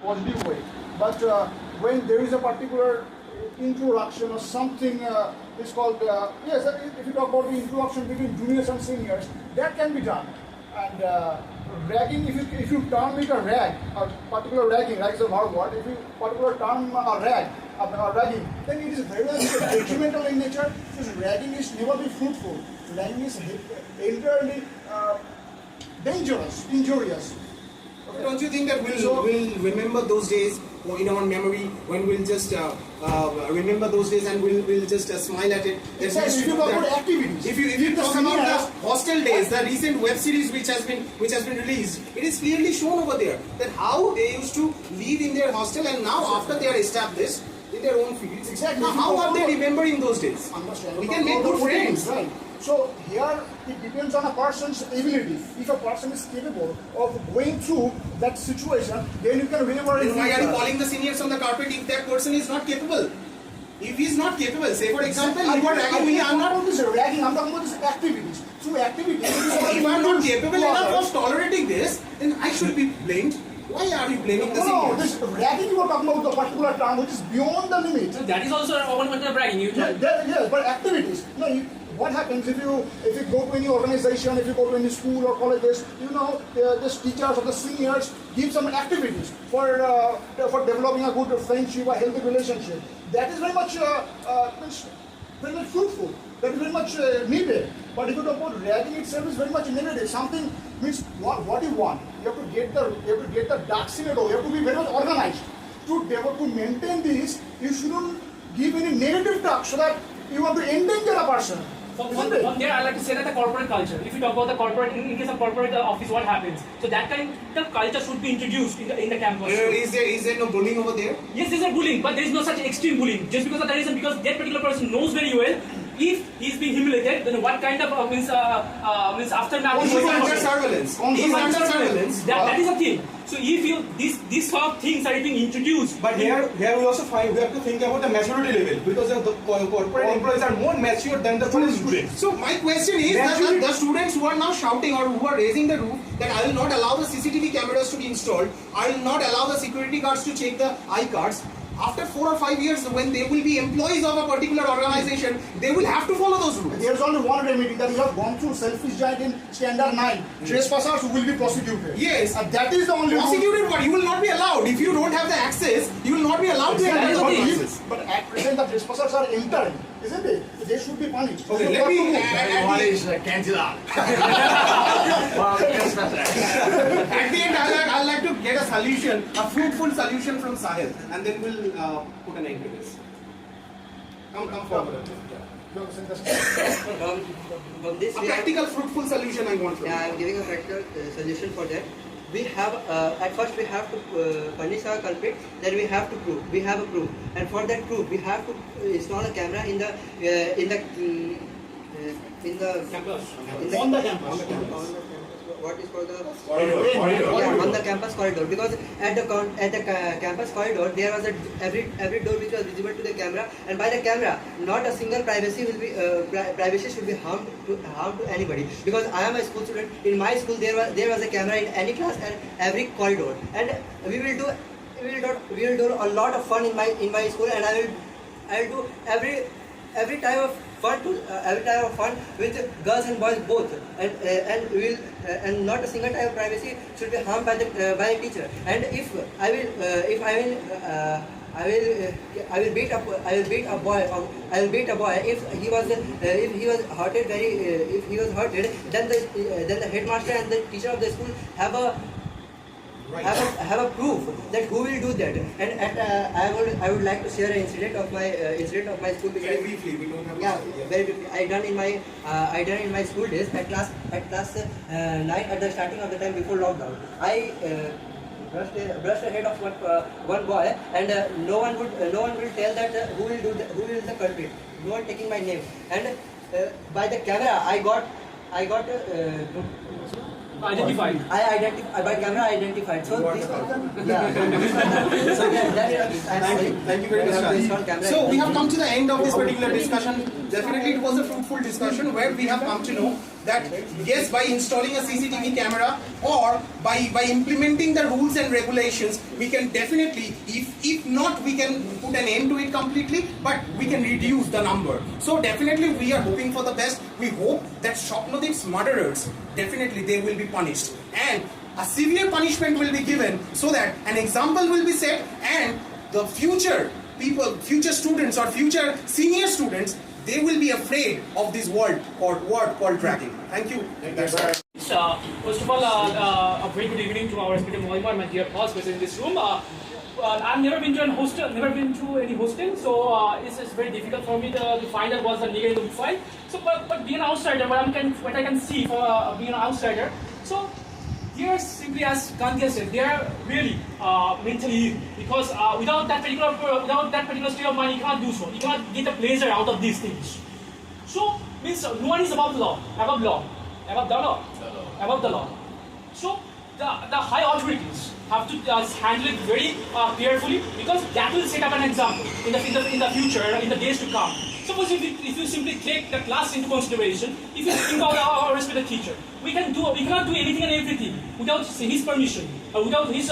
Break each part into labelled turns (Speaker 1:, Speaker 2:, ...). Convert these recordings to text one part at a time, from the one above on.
Speaker 1: positive way. But when there is a particular introduction or something is called, yes, if you talk about the introduction between juniors and seniors, that can be done. And ragging, if you term it a rag, a particular ragging, rag is a hard word, if you particular term a rag, or ragging, then it is very much detrimental in nature, because ragging is never be fruitful. Ragging is entirely dangerous, injurious.
Speaker 2: Okay. Don't you think that we'll remember those days in our memory, when we'll just remember those days and we'll just smile at it?
Speaker 1: Exactly. If you talk about activities,
Speaker 2: if you talk about the hostel days, the recent web series which has been released, it is clearly shown over there that how they used to live in their hostel, and now after they are established in their own fields,
Speaker 1: exactly.
Speaker 2: Now how are they remembering those days? We can make good friends,
Speaker 1: right? So here it depends on a person's ability. If a person is capable of going through that situation, then you can remember it.
Speaker 2: Why are you calling the seniors on the carpet if that person is not capable? If he is not capable, say for example, you are ragging me, I am not
Speaker 1: this ragging, I'm talking about these activities. Through activities, if
Speaker 2: I am not capable enough of tolerating this, then I should be blamed. Why are you blaming the seniors?
Speaker 1: No, this ragging you are talking about the particular term which is beyond the limit.
Speaker 3: So that is also one method of ragging.
Speaker 1: Yes, but activities. No, what happens if you go to any organization, if you go to any school or colleges, the teachers or the seniors give some activities for developing a good friendship, a healthy relationship. That is very much fruitful. That is very much needed. But if you talk about ragging itself, is very much negative. Something means what you want. You have to get the ducks in a row. You have to be very much organized. To maintain this, you shouldn't give any negative talk so that you want to endanger a person.
Speaker 3: From there, I like to say that the corporate culture. If you talk about the corporate, in case of corporate office, what happens? So that kind of culture should be introduced in the campus.
Speaker 2: Is there no bullying over there?
Speaker 3: Yes, there is bullying, but there is no such extreme bullying. Just because of that reason, because that particular person knows very well, if he is being humiliated, then what kind of aftermath?
Speaker 2: He is under surveillance. He is under surveillance.
Speaker 3: That is a thing. So if these sort of things are being introduced,
Speaker 4: but here we also find we have to think about the maturity level, because the corporate employees are more mature than the students.
Speaker 2: So my question is that the students who are now shouting or who are raising the roof that I will not allow the CCTV cameras to be installed, I will not allow the security guards to check the iCards. After 4 or 5 years, when they will be employees of a particular organization, they will have to follow those rules.
Speaker 1: There is only one remedy, that you have gone through selfish giant in standard 9. Trespassers will be prosecuted.
Speaker 2: Yes.
Speaker 1: That is the only
Speaker 2: prosecuted, but you will not be allowed. If you don't have the access, you will not be allowed to enter the premises.
Speaker 1: But at present, the trespassers are entering, isn't it? They should be punished.
Speaker 2: Okay, let me...
Speaker 5: What is Cantilla?
Speaker 2: At the end, I'd like to get a solution, a fruitful solution from Sahil, and then we'll put an end to this. Come forward.
Speaker 6: From this,
Speaker 2: a practical, fruitful solution I want from you.
Speaker 6: I am giving a practical solution for that. We have at first we have to punish our culprit. Then we have to prove. We have a proof, and for that proof, we have to install a camera in the
Speaker 3: campus.
Speaker 1: On the campus.
Speaker 6: What is called the
Speaker 5: corridor.
Speaker 6: Yeah, on the campus corridor, because at the campus corridor there was every door which was visible to the camera, and by the camera not a single privacy should be harmed to anybody, because I am a school student. In my school there was a camera in any class and every corridor, and we will do a lot of fun in my school, and I will do every type of fun with girls and boys both, and not a single type of privacy should be harmed by the teacher. And if I will beat a boy if he was hurted, then the headmaster and the teacher of the school have a proof that who will do that. And I would like to share an incident of my school.
Speaker 2: Very briefly, we don't have
Speaker 6: very briefly. I done in my school days at class 9 at the starting of the time before lockdown. I brushed ahead of one boy, and no one will tell that who is the culprit. No one taking my name, and by the camera I got
Speaker 3: identified.
Speaker 6: By camera I identified. So
Speaker 2: Thank you very much. So we have come to the end of this particular discussion. definitely it was a fruitful discussion where we have come to know that yes, by installing a CCTV camera or by implementing the rules and regulations, we can definitely, if not we can put an end to it completely, but we can reduce the number. So definitely we are hoping for the best. We hope that Swapnadip's murderers, definitely they will be punished, and a severe punishment will be given so that an example will be set, and the future people, future students or future senior students, they will be afraid of this word called dragging. Thank you. That's all.
Speaker 3: First of all, a very good evening to our respected Mohammed, my dear pals present in this room. I've never been to an hostel, never been to any hostel, so it's very difficult for me to find out what's the negative profile. So, but being an outsider, what I can see for being an outsider, so they are simply, as Gandhi said, they are really mentally ill, because without that particular state of mind, you cannot do so. You cannot get the pleasure out of these things. So means no one is above the law, above the law. So the high authorities have to handle it very carefully, because that will set up an example in the future, in the days to come. Suppose if you simply take the class into consideration, if you think about our respected teacher, we cannot do anything and everything without his permission, or without his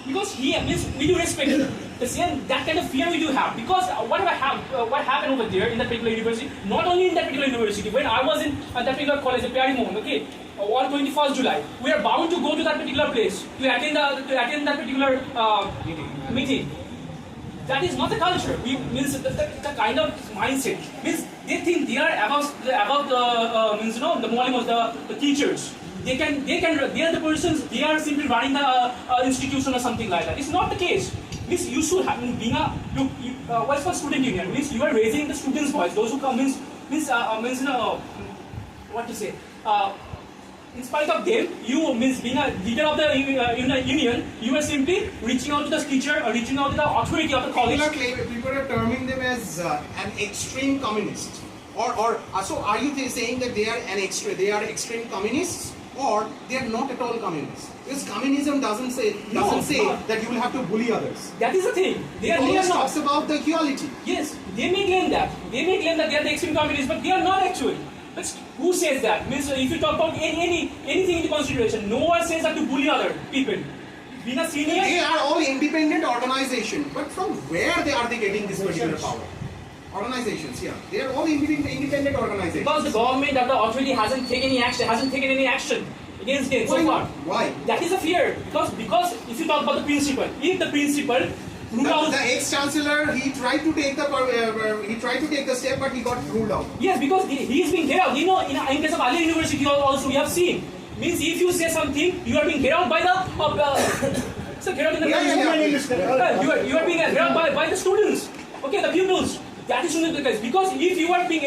Speaker 3: because he means we do respect him. The same, that kind of fear we do have, because what happened over there in that particular university, not only in that particular university, when I was in that particular college, the Parimon, okay, on 21st July, we are bound to go to that particular place to attend that particular meeting. That is not the culture. We means the kind of mindset means they think they are above the molimos, the teachers. They are the persons. They are simply running the institution or something like that. It's not the case. Means you should have being what's called student union. Means you are raising the students' voice. Those who come means what to say. In spite of them, you means being a leader of the union, you are simply reaching out to the teacher or reaching out to the authority of the college.
Speaker 2: People are terming them as an extreme communist. So are you saying that they are extreme communists, or they are not at all communists? Because communism doesn't say that you will have to bully others.
Speaker 3: That is the thing. They
Speaker 2: talks about the equality.
Speaker 3: Yes, they may claim that. They may claim that they are the extreme communists, but they are not actually. But who says that? Means if you talk about anything into consideration, no one says that to bully other people. Being a senior,
Speaker 2: they are all independent organizations. But from where are they getting this particular power? Organizations, yeah. They are all independent organizations.
Speaker 3: Because the government or the authority hasn't taken any action against them so far.
Speaker 2: Why?
Speaker 3: That is a fear. Because if you talk about the principal, if the principal
Speaker 2: the ex-chancellor, he tried to take the step, but he got ruled out.
Speaker 3: Yes, because he is being carried out. You know, in case of Ali University also we have seen. Means if you say something, you are being carried out by the so carried out in the you are being carried out by the students. Okay, the pupils. That is not the case. Because if you are being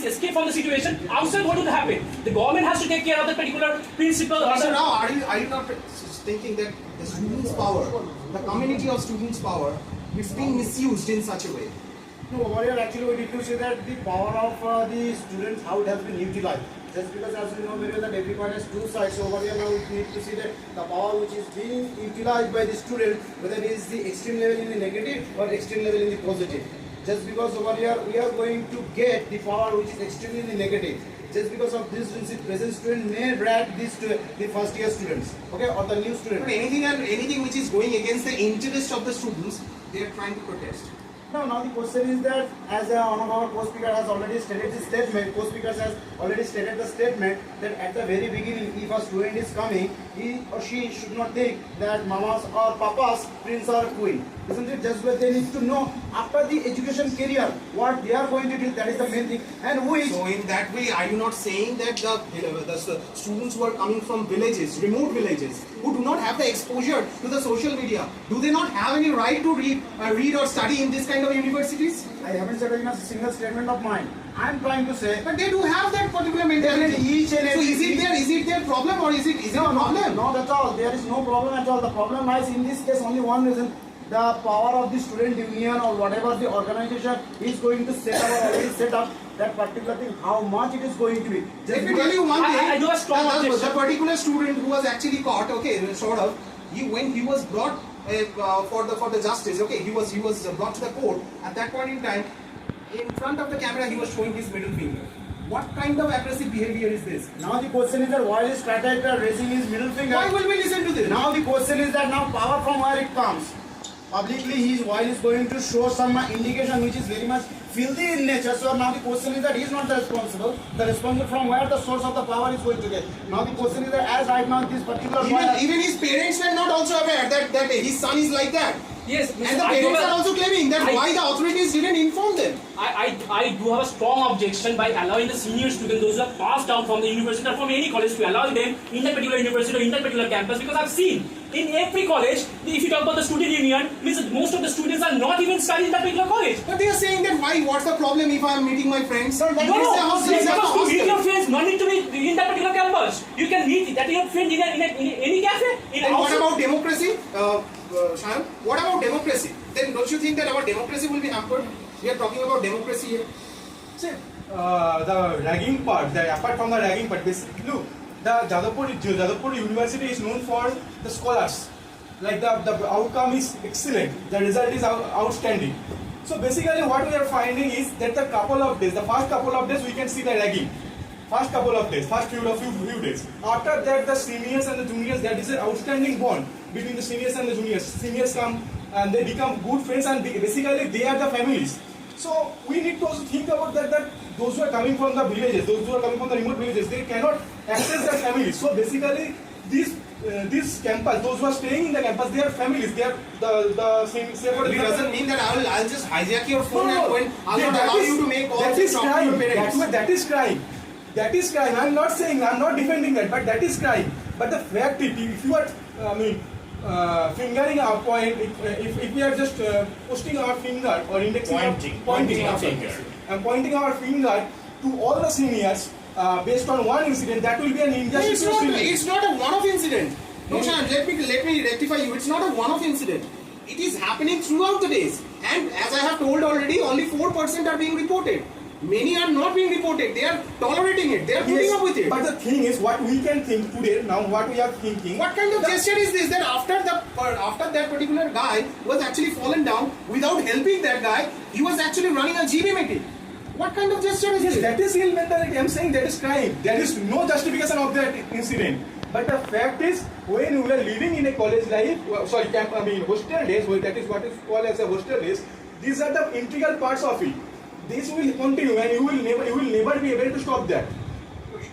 Speaker 3: escape from the situation, outside what will happen? The government has to take care of the particular principle.
Speaker 2: So now, are you not thinking that the students' power, the community of students' power, is being misused in such a way?
Speaker 1: No, over here actually we need to say that the power of the students, how it has been utilized. Just because as we know very well that every part has two sides, so over here now we need to see that the power which is being utilized by the student, whether it is the extreme level in the negative or extreme level in the positive. Just because over here we are going to get the power which is extremely negative. Just because of this, the present student may drag this to the first year students, okay, or the new students.
Speaker 2: But anything which is going against the interest of the students, they are trying to protest.
Speaker 1: No, now the question is that as one of our co-speaker has already stated the statement, co-speakers has already stated the statement that at the very beginning, if a student is coming, he or she should not think that mamas or papas, prince or queen. Isn't it? Just where they need to know after the education career what they are going to do. That is the main thing. And who is?
Speaker 2: So in that way, are you not saying that the students who are coming from villages, remote villages, who do not have the exposure to the social media, do they not have any right to read or study in this kind of universities?
Speaker 1: I haven't said in a single statement of mine. I am trying to say,
Speaker 2: but they do have that particular mentality.
Speaker 1: Each and every.
Speaker 2: So is it their problem, or is it a problem?
Speaker 1: Not at all. There is no problem at all. The problem lies in this case only one reason. The power of the student union or whatever the organization is going to set up or already set up that particular thing, how much it is going to be.
Speaker 2: Let me tell you one thing.
Speaker 3: I do a strong objection.
Speaker 2: The particular student who was actually caught, okay, sort of, when he was brought for the justice, okay, he was brought to the court. At that point in time, in front of the camera he was showing his middle finger. What kind of aggressive behavior is this?
Speaker 1: Now the question is that why is Strata raising his middle finger?
Speaker 2: Why will we listen to this?
Speaker 1: Now the question is that now power from where it comes. Publicly his voice is going to show some indication which is very much filthy in nature. So now the question is that he is not the responsible. The responsible from where the source of the power is going to get. Now the question is that as right now this particular
Speaker 2: Even his parents were not also aware that his son is like that.
Speaker 3: Yes,
Speaker 2: And the parents are also claiming that why the authorities didn't inform them.
Speaker 3: I do have a strong objection by allowing the senior students, those who are passed down from the university or from any college, to allow them in that particular university or in that particular campus, because I've seen in every college, if you talk about the student union, means that most of the students are not even studying in that particular college.
Speaker 2: But they are saying that what's the problem if I am meeting my friends?
Speaker 3: No, you have to meet your friends, not need to be in that particular campus. You can meet that your friend in any cafe.
Speaker 2: And what about democracy? Shayan, what about democracy? Then don't you think that our democracy will be hampered? We are talking about democracy here.
Speaker 4: See, the ragging part, apart from the ragging part, basically, look, the Jadavpur University is known for the scholars. Like the outcome is excellent, the result is outstanding. So basically what we are finding is that the first couple of days we can see the ragging. First few days. After that, the seniors and the juniors, that is an outstanding bond between the seniors and the juniors. Seniors come and they become good friends, and basically they are the families. So we need to also think about that those who are coming from the villages, those who are coming from the remote villages, they cannot access their families. So basically this campus, those who are staying in the campus, they are families. They are the same.
Speaker 2: It doesn't mean that I'll just hijack your phone and when I'll not allow you to make all this talk to your parents.
Speaker 4: That is crime. That is crime. I'm not defending that, but that is crime. But the fact is, if you are, fingering our point, if we are just posting our finger or indexing, pointing our finger to all the seniors based on one incident, that will be an injustice.
Speaker 2: It's not a one-off incident. No, Shan, let me rectify you. It's not a one-off incident. It is happening throughout the days. And as I have told already, only 4% are being reported. Many are not being reported. They are tolerating it. They are putting up with it.
Speaker 4: But the thing is, what we can think today, now what we are thinking.
Speaker 2: What kind of gesture is this? That after that particular guy was actually fallen down, without helping that guy, he was actually running a GB meeting. What kind of gesture is this?
Speaker 4: That is ill mentality. I'm saying that is crime. There is no justification of that incident. But the fact is, when we are living in a college life, hostel days, that is what is called as a hostel days, these are the integral parts of it. This will continue, and you will never be able to stop that.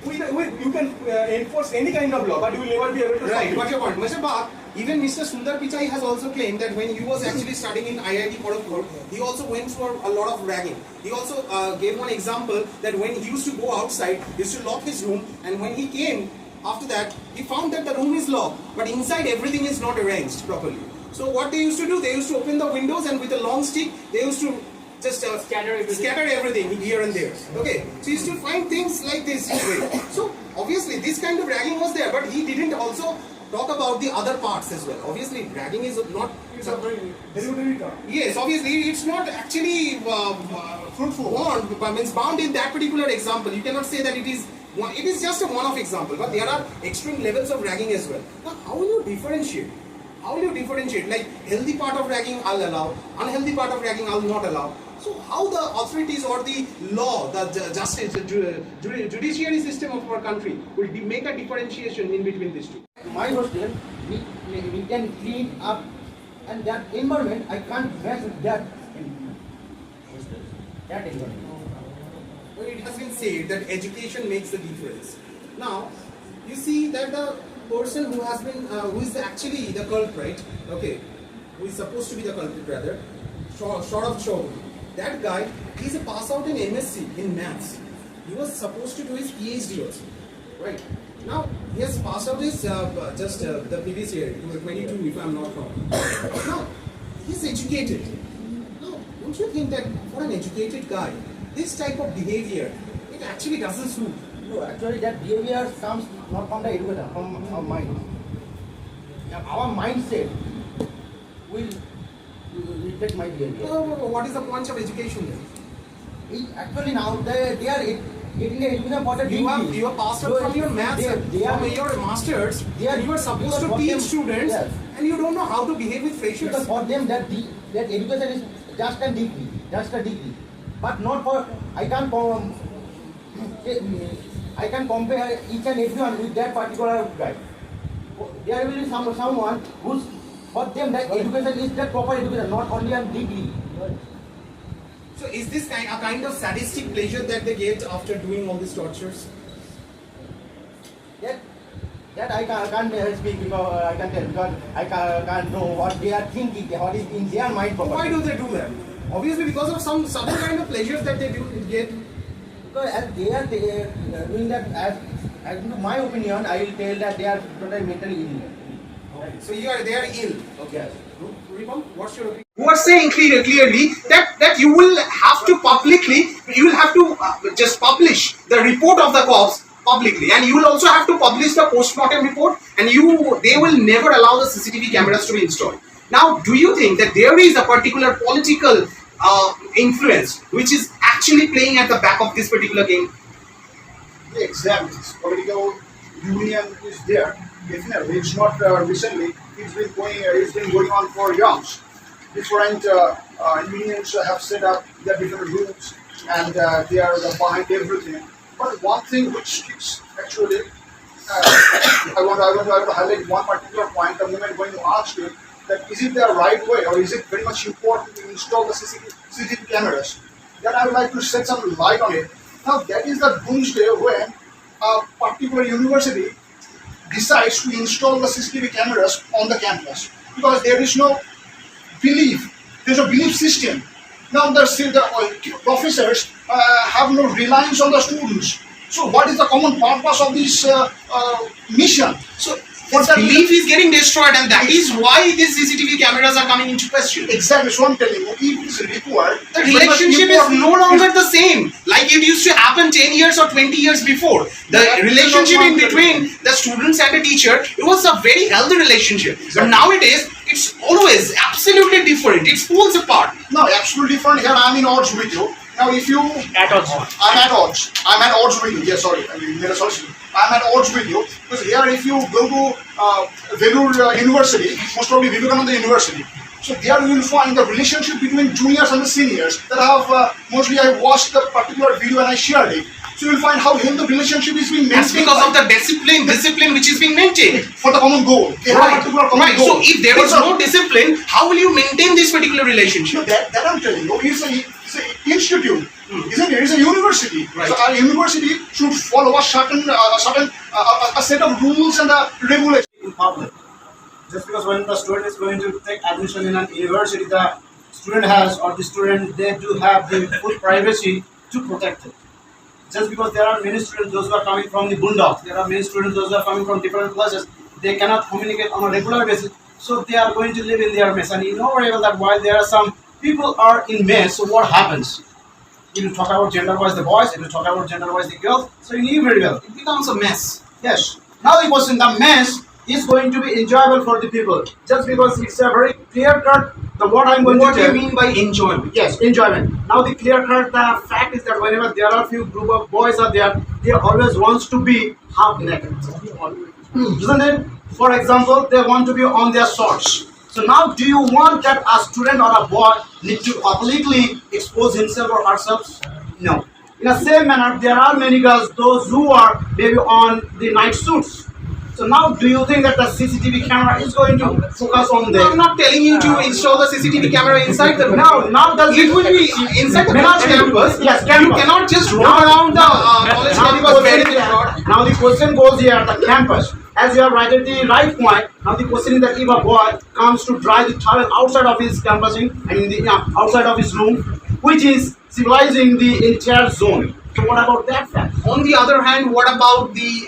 Speaker 4: You can enforce any kind of law, but you will never be able to stop it.
Speaker 2: Got your point. Mr. Bach, even Mr. Sundar Pichai has also claimed that when he was actually studying in IIT Kharagpur, he also went through a lot of ragging. He also gave one example that when he used to go outside, he used to lock his room, and when he came after that, he found that the room is locked, but inside everything is not arranged properly. So what they used to do, they used to open the windows, and with a long stick, they used to just scatter everything here and there. Okay, so he used to find things like this. So obviously this kind of ragging was there, but he didn't also talk about the other parts as well. Obviously ragging is not. Yes, obviously it's not actually bound in that particular example. You cannot say that it is. It is just a one-off example, but there are extreme levels of ragging as well. Now, how will you differentiate? How will you differentiate? Like healthy part of ragging, I'll allow. Unhealthy part of ragging, I'll not allow. So how the authorities or the law, the justice, the judiciary system of our country will make a differentiation in between these two?
Speaker 7: My hostel, we can clean up, and that environment, I can't mess with that hostel. That environment.
Speaker 2: Well, it has been said that education makes the difference. Now, you see that the person who is actually the culprit, okay, who is supposed to be the culprit rather, short of Chaudhary, that guy, he's a pass out in MSc in maths. He was supposed to do his PhD also, right? Now, he has passed out his the previous year, 22 if I'm not wrong. Now, he's educated. Now, don't you think that for an educated guy, this type of behavior, it actually doesn't suit?
Speaker 7: No, actually that behavior comes not from the educator, from our mind. Our mindset will reflect my behavior.
Speaker 2: What is the point of education then?
Speaker 7: Actually now they are getting the education for the degree.
Speaker 2: You are passed out from your maths, from your masters, and you are supposed to teach students, and you don't know how to behave with freshers.
Speaker 7: Because for them that education is just a degree, but not for, I can compare each and everyone with that particular guy. There will be someone who's, for them that education is the proper education, not only a degree.
Speaker 2: So is this a kind of sadistic pleasure that they get after doing all these tortures?
Speaker 7: That I can't speak because I can tell because I can't know what they are thinking, what is in their mind.
Speaker 2: Why do they do that? Obviously because of some kind of pleasures that they do get.
Speaker 7: Because as they are doing that, as in my opinion, I will tell that they are totally mentally ill.
Speaker 2: So they are ill.
Speaker 7: Yes.
Speaker 2: Ripam, what's your opinion? Who are saying clearly that you will have to just publish the report of the cops publicly, and you will also have to publish the post-mortem report, and they will never allow the CCTV cameras to be installed. Now, do you think that there is a particular political influence which is actually playing at the back of this particular game?
Speaker 1: Exactly. This political union is there. Definitely, it's not recently. It's been going on for years. Different unions have set up their different rules, and they are behind everything. But one thing which is actually, I want to highlight one particular point. The moment when you asked it, that is it the right way or is it very much important to install the CCTV cameras? Then I would like to shed some light on it. Now that is the doomsday when a particular university decides to install the CCTV cameras on the campus because there is no belief, there's a belief system. Now the professors have no reliance on the students. So what is the common purpose of this mission?
Speaker 2: So belief is getting destroyed, and that is why these CCTV cameras are coming into question.
Speaker 1: Exactly, so I'm telling you, if it is required,
Speaker 2: the relationship is no longer the same like it used to happen 10 years or 20 years before. The relationship in between the students and the teacher, it was a very healthy relationship. But nowadays, it's always absolutely different. It falls apart.
Speaker 1: No, absolutely different. Here I'm in odds with you. Now if you...
Speaker 3: At odds.
Speaker 1: I'm at odds with you. Yeah, sorry. I mean, I'm at odds with you. Because here if you go to Velur University, most probably Vivekananda University, so there you will find the relationship between juniors and the seniors that mostly I watched the particular video and I shared it. So you will find how healthy the relationship is being maintained.
Speaker 2: That's because of the discipline which is being maintained.
Speaker 1: For the common goal. They have a particular common goal.
Speaker 2: So if there is no discipline, how will you maintain this particular relationship?
Speaker 1: No, that I'm telling you, it's an institute, isn't it? It's a university.
Speaker 2: Right.
Speaker 1: So our university should follow a certain set of rules and regulations.
Speaker 8: In public. Just because when the student is going to take admission in an university, the student has or the student, they do have the full privacy to protect it. Just because there are many students, those who are coming from the boondocks, there are many students, those who are coming from different places, they cannot communicate on a regular basis, so they are going to live in their mess. And you know very well that while there are some people are in mess, so what happens? You will talk about gender-wise the boys, you will talk about gender-wise the girls, so you knew very well.
Speaker 2: It becomes a mess.
Speaker 8: Yes. Now the question, the mess is going to be enjoyable for the people. Just because it's a very clear-cut, what I'm going to tell.
Speaker 2: What do you mean by enjoyment?
Speaker 8: Yes, enjoyment. Now the clear-cut, the fact is that whenever there are few group of boys are there, they always wants to be half naked. Isn't it? For example, they want to be on their shorts. So now do you want that a student or a boy need to publicly expose himself or herself? No. In the same manner, there are many girls, those who are maybe on the night suits. So now do you think that the CCTV camera is going to focus on them?
Speaker 2: I'm not telling you to install the CCTV camera inside the room.
Speaker 8: Now
Speaker 2: it will be inside the college campus.
Speaker 8: Yes,
Speaker 2: You cannot just roam around the college campus wearing the short.
Speaker 8: Now the question goes here, the campus. As you have right at the right point, now the question is that if a boy comes to dry the towel outside of his campusing and in the outside of his room, which is civilizing the entire zone. So what about that fact?
Speaker 2: On the other hand, what about the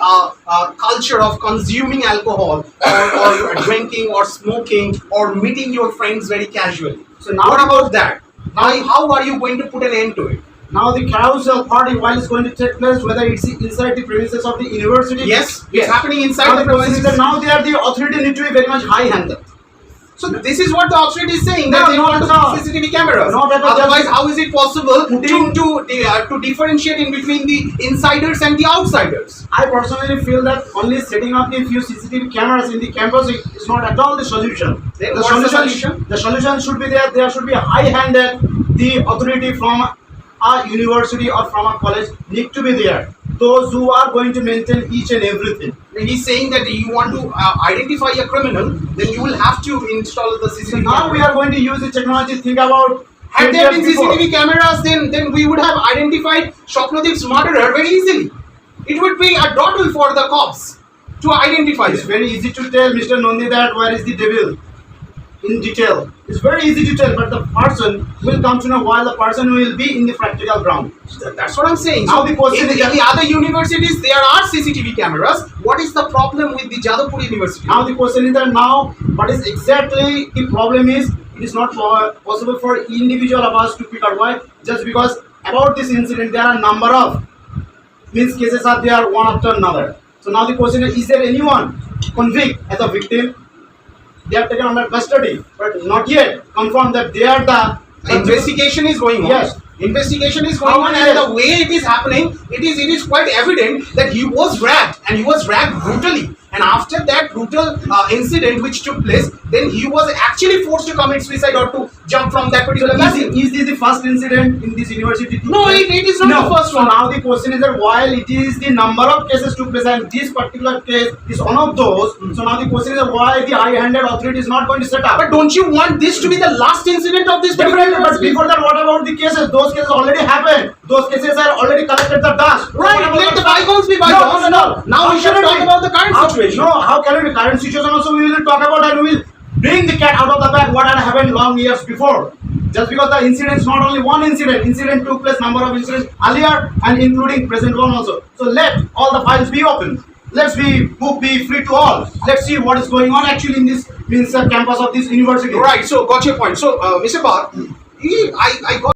Speaker 2: culture of consuming alcohol or drinking or smoking or meeting your friends very casually?
Speaker 8: So now
Speaker 2: what about that? How are you going to put an end to it?
Speaker 8: Now the carousel party, while it's going to take place, whether it's inside the premises of the university.
Speaker 2: Yes, it's happening inside the premises.
Speaker 8: Now they are the authority need to be very much high-handed.
Speaker 2: So this is what the authority is saying, that they want CCTV cameras. Otherwise, how is it possible to differentiate in between the insiders and the outsiders?
Speaker 8: I personally feel that only setting up a few CCTV cameras in the campus is not at all the solution.
Speaker 2: Then what's the solution?
Speaker 8: The solution should be there should be a high-handed the authority from a university or from a college need to be there. Those who are going to maintain each and everything.
Speaker 2: He's saying that you want to identify a criminal, then you will have to install the CCTV.
Speaker 8: So now we are going to use the technology. Think about,
Speaker 2: had
Speaker 8: 20
Speaker 2: there been
Speaker 8: years before.
Speaker 2: CCTV cameras, then we would have identified Shopnadeep's murderer very easily. It would be a dawdle for the cops to identify
Speaker 8: It's
Speaker 2: them.
Speaker 8: very easy to tell Mr. Nandi that where is the devil in detail. It's very easy to tell, but the person will come to know while the person will be in the practical ground.
Speaker 2: That's what I'm saying.
Speaker 8: Now the question
Speaker 2: in
Speaker 8: is-
Speaker 2: the other universities, there are CCTV cameras. What is the problem with the Jadavpur University?
Speaker 8: Now the question is that now what is exactly the problem is, it is not possible for individual of us to pick out. Why? Just because about this incident there are a number of cases are there one after another. So now the question is there anyone convicted as a victim? They are taken under custody, but not yet confirmed that they are the
Speaker 2: Investigation is going on.
Speaker 8: Yes.
Speaker 2: Investigation is going
Speaker 8: How
Speaker 2: on,
Speaker 8: many
Speaker 2: and
Speaker 8: years?
Speaker 2: the way it is happening, it is quite evident that he was dragged, and he was dragged brutally. And after that brutal incident which took place, then he was actually forced to commit suicide or to jump from that particular building.
Speaker 8: Is this the first incident in this university?
Speaker 2: No, it is not the first
Speaker 8: So
Speaker 2: one.
Speaker 8: now the question is that while it is the number of cases took place and this particular case is one of those, so now the question is that why the high-handed authority is not going to set up.
Speaker 2: But don't you want this to be the last incident of this particular
Speaker 8: Definitely, but
Speaker 2: university?
Speaker 8: before that, what about the cases? Those cases already happened. Those cases are already collected the dust.
Speaker 2: Right,
Speaker 8: What about
Speaker 2: let the
Speaker 8: dust?
Speaker 2: bygones be bygones. Now we should
Speaker 8: How can
Speaker 2: talk
Speaker 8: it be?
Speaker 2: about the current
Speaker 8: How-
Speaker 2: situation.
Speaker 8: No, how can it be current situation also we will talk about and we will bring the cat out of the bag what had happened long years before. Just because the incident is not only one incident took place number of incidents earlier and including present one also. So let all the files be open. Let's book be free to all. Let's see what is going on actually in this campus of this university.
Speaker 2: Right, so got your point. So, Mr. Park, I got